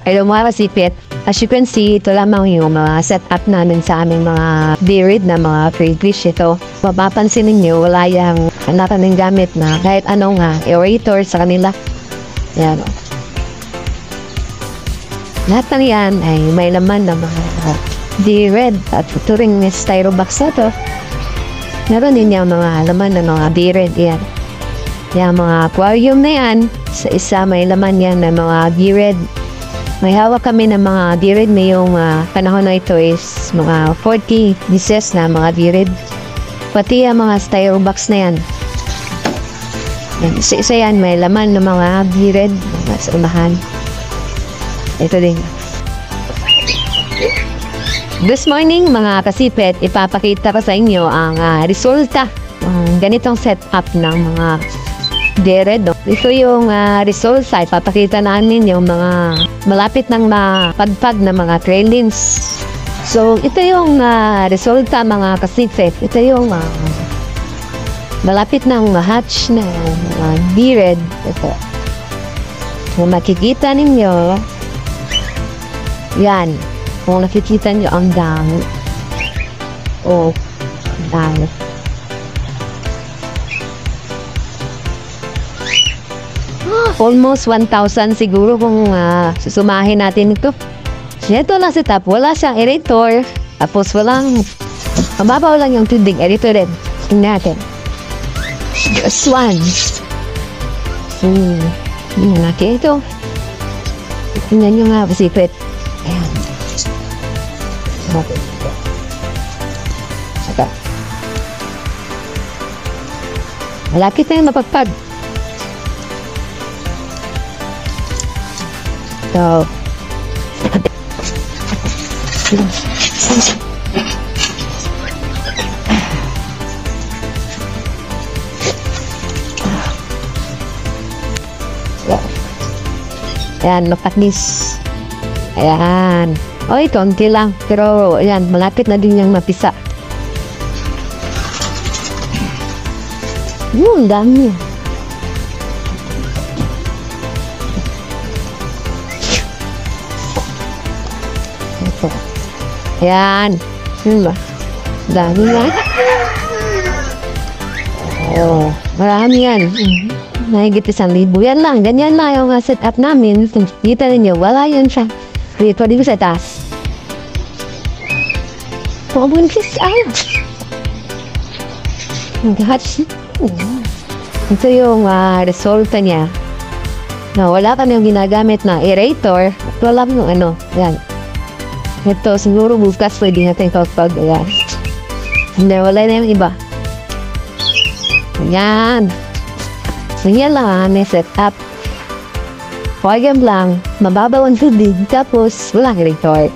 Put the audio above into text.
Hello mga kasipit. As you can see, ito lamang yung mga setup namin sa aming mga derid na mga freebish ito. Mapapansin ninyo, wala yung natin gamit na kahit anong aerator sa kanila. Yan. Lahat ng yan ay may laman na mga derid at ito rin styrobox na to. Meron din yung mga laman na mga derid yan. Yung mga aquarium na yan, sa isa may laman yan na mga derid. May hawak kami ng mga derid ngayong panahon na ito is mga 40 pieces na mga derid. Pati ang mga styrobox na yan. Isa yan, may laman ng mga derid sa unahan. Ito din. This morning mga kasipet, ipapakita ko sa inyo ang resulta ng ganitong setup ng mga dered. Ito yung resulta. Ipapakita namin yung mga malapit ng mapadpag na mga trailings. So, ito yung resulta mga kasipet. Ito yung malapit ng hatch na dered. Ito. Kung makikita ninyo, yan. Kung nakikita nyo ang dami. Oh, dami. Almost 1,000 siguro kung susumahin natin ito. Ito lang si top. Wala siyang aerator. Tapos walang mababaw lang yung tubig. Aerator rin. Tingnan natin. Just one. Tingnan natin ito. Tingnan nyo nga. Secret. Ayan. Saka. Malapit na yung mapagpag. So, ayan, mapaknis. Ayan. Oy, konti lang. Pero, ayan, malapit na din yung mapisa. Dami. Ayan. Yun ba? Dami nga. Oh, marami yan. Nahigit 1,000. Yan lang. Ganyan lang yung setup namin. Kita ninyo, wala yan siya. Dito, dito sa taas. Pabuntis. Ito yung resulta niya. Na wala kami yung ginagamit na aerator. Wala yung yan. Ito, siguro bukas pwede natin kapag ayan. Hindi, wala na yung iba. Ayan. So, yan lang may setup. Huwag lang, mababaw ang tubig, tapos walang aerator.